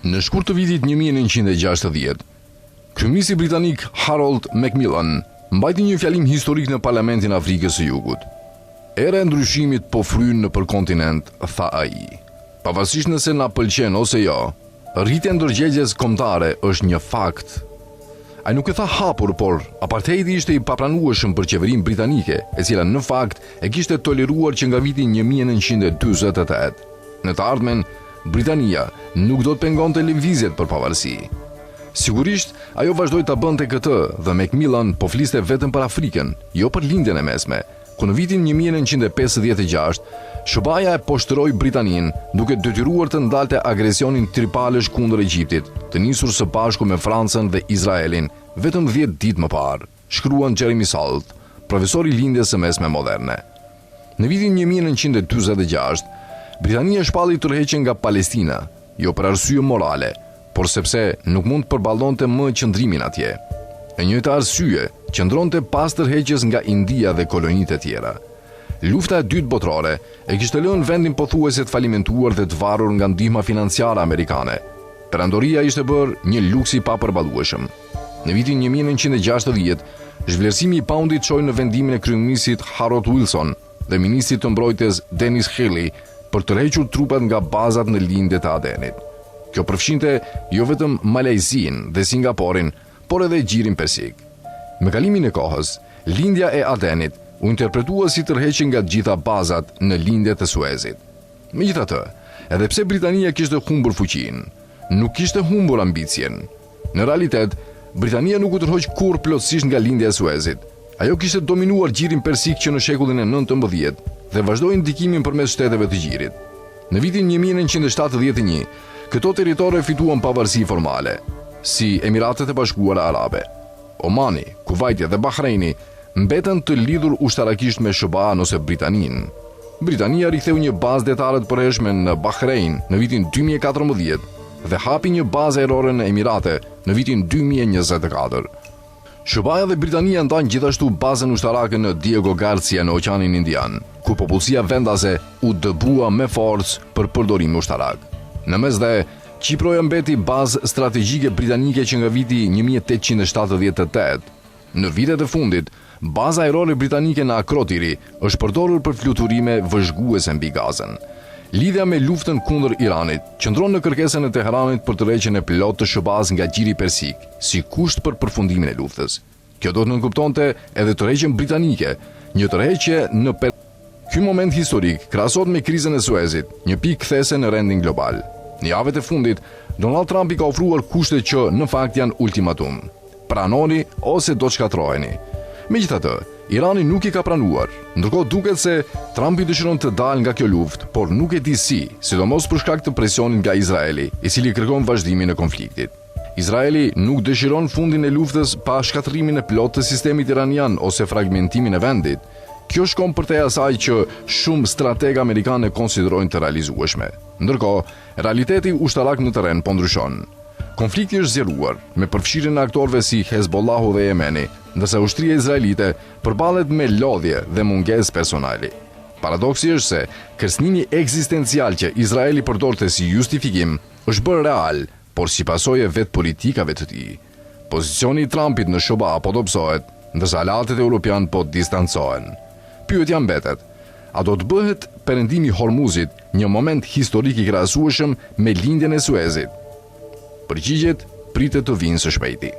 Në shkurt të vitit 1960, kryemisi britanik Harold Macmillan mbajti një fjalim historik në Parlamentin e Afrikës së Jugut. Era e ndryshimit po fryn nëpër kontinent, tha ai. Pavarësisht nëse na pëlqen ose jo, rritja e ndërgjegjës kombëtare është një fakt. Ai nuk e tha hapur, por apartheidi ishte i papranueshëm për qeverinë britanike, e cila në fakt e kishte toleruar që nga viti 1948. Në të ardhmen, Britania nuk do të pengonte lëvizjet për pavarësi. Sigurisht, ajo vazhdoi ta bënte këtë dhe Macmillan po fliste vetëm për Afrikën, jo për lindjen e mesme, ku në vitin 1956 SBA e poshtëroi Britaninë duke detyruar të ndalte agresionin tripalesh kundër Egjiptit, të nisur së bashku me Francën dhe Izraelin vetëm 10 ditë më parë, shkruan Jeremy Salt, profesor i lindjes së mesme moderne. Në vitin 1946, Britania shpalli tërheqjen nga Palestina, jo për arsye morale, por sepse nuk mund të përballonte më qëndrimin atje. E njëjta arsye qëndronte pas tërheqjes nga India dhe kolonitë e tjera. Lufta e dytë botërore e kishte lënë vendin pothuajse të falimentuar dhe të varur nga ndihma financiare amerikane. Perandoria ishte bërë një luks i papërballueshëm. Në vitin 1960, zhvlerësimi i paundit çoi në vendimin e kryeministit Harold Wilson dhe ministrit të mbrojtjes Dennis Healey për të tërhequr trupat nga bazat në lindjet e Adenit. Kjo përfshinte jo vetëm Malajzinë dhe Singaporin, por edhe Gjirin Persik. Me kalimin e kohës, lindja e Adenit u interpretua si tërheqje nga të gjitha bazat në lindjet e Suezit. Megjithatë, edhe pse Britania kishte humbur fuqinë, nuk kishte humbur ambicien. Në realitet, Britania nuk u tërhoq kurrë plotësisht nga lindja e Suezit. Ajo kishte dominuar Gjirin Persik që në shekullin e 19 dhe vazhdoi ndikimin përmes shteteve të Gjirit. Në vitin 1971, këto territore fituan pavarësi formale, si Emiratet e Bashkuara Arabe. Omani, Kuvajti dhe Bahreini mbetën të lidhur ushtarakisht me SBA ose Britaninë. Britania riktheu një bazë detare të përhershme në Bahrein në vitin 2014 dhe hapi një bazë ajrore në Emirate në vitin 2024. SBA dhe Britania ndan gjithashtu bazën ushtarake në Diego Garcia në Oqeanin Indian, ku popullsia vendase u dëbua me forcë për përdorim ushtarak. Në mesdhe, Qiproja mbeti bazë strategjike britanike që nga viti 1878. Në vitet e fundit, baza ajrore britanike në Akrotiri është përdorur për fluturime vëzhguese mbi Gazën. Lidhja me luftën kundër Iranit qëndron në kërkesën e Teheranit për tërheqjen e plot të SBA-s nga Gjiri Persik, si kusht për përfundimin e luftës. Kjo do të nënkuptonte edhe tërheqjen britanike, një tërheqje në Ky moment historik krahasohet me krizën e Suezit, një pikë kthese në rendin global. Në javët e fundit, Donald Trump i ka ofruar kushte që në fakt janë ultimatum. Pranoni ose do të shkatërroheni. Megjithatë, Irani nuk i ka pranuar, ndërkohë duket se Trump i dëshiron të dalë nga kjo luftë, por nuk e di si, sidomos për shkak të presionit nga Izraeli, i cili kërkon vazhdimin e konfliktit. Izraeli nuk dëshiron fundin e luftës pa shkatërimin e plotë të sistemit iranian ose fragmentimin e vendit. Kjo shkon përtej asaj që shumë strategë amerikanë konsiderojnë të realizueshme. Ndërkohë, realiteti ushtarak në terren po ndryshon. Konflikti është zgjeruar me përfshirjen e aktorëve si Hezbollahu dhe Jemeni, ndërsa ushtria izraelite përballet me lodhje dhe mungesë personali. Paradoksi është se kërcënimi ekzistencial që Izraeli përdorte si justifikim është bërë real, por si pasojë vetë politikave të tij. Pozicioni i Trumpit në SBA po dobësohet, ndërsa aleatët evropian po distancohen. Pyetja mbetet: a do të bëhet perëndimi i Hormuzit një moment historik i krahasueshëm me lindjen e Suezit? Përgjigjet pritet të vinë së shpejti.